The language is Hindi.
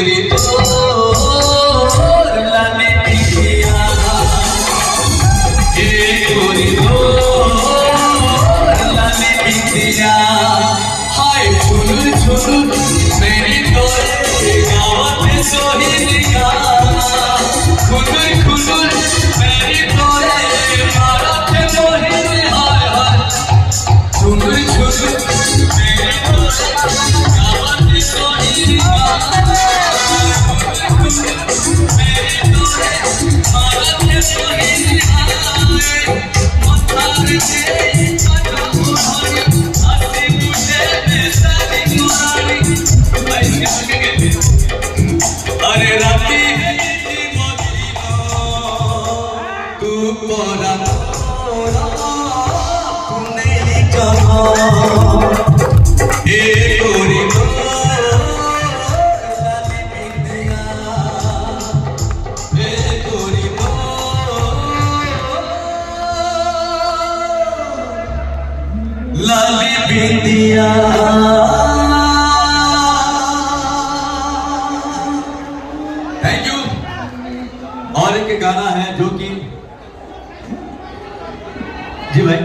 गोरी लाली बिंदिया, गोरी लाली बिंदिया, हाय झुनुर झुनुर मेरी तोरे गावत सोहिलिया, खुनुर खुनुर मेरी तोरे मारत मोहिनी, हाय हाय झुनुर झुनुर मेरी तोरे गावत सोहिलिया, मेरी तोरे मारत मोहिनी, मथार दे अरे राती तू परा नहीं कहा ए गोरी लाली बिंदिया, ए गोरी लाली बिंदिया। Thank you. और एक गाना है जो कि जी भाई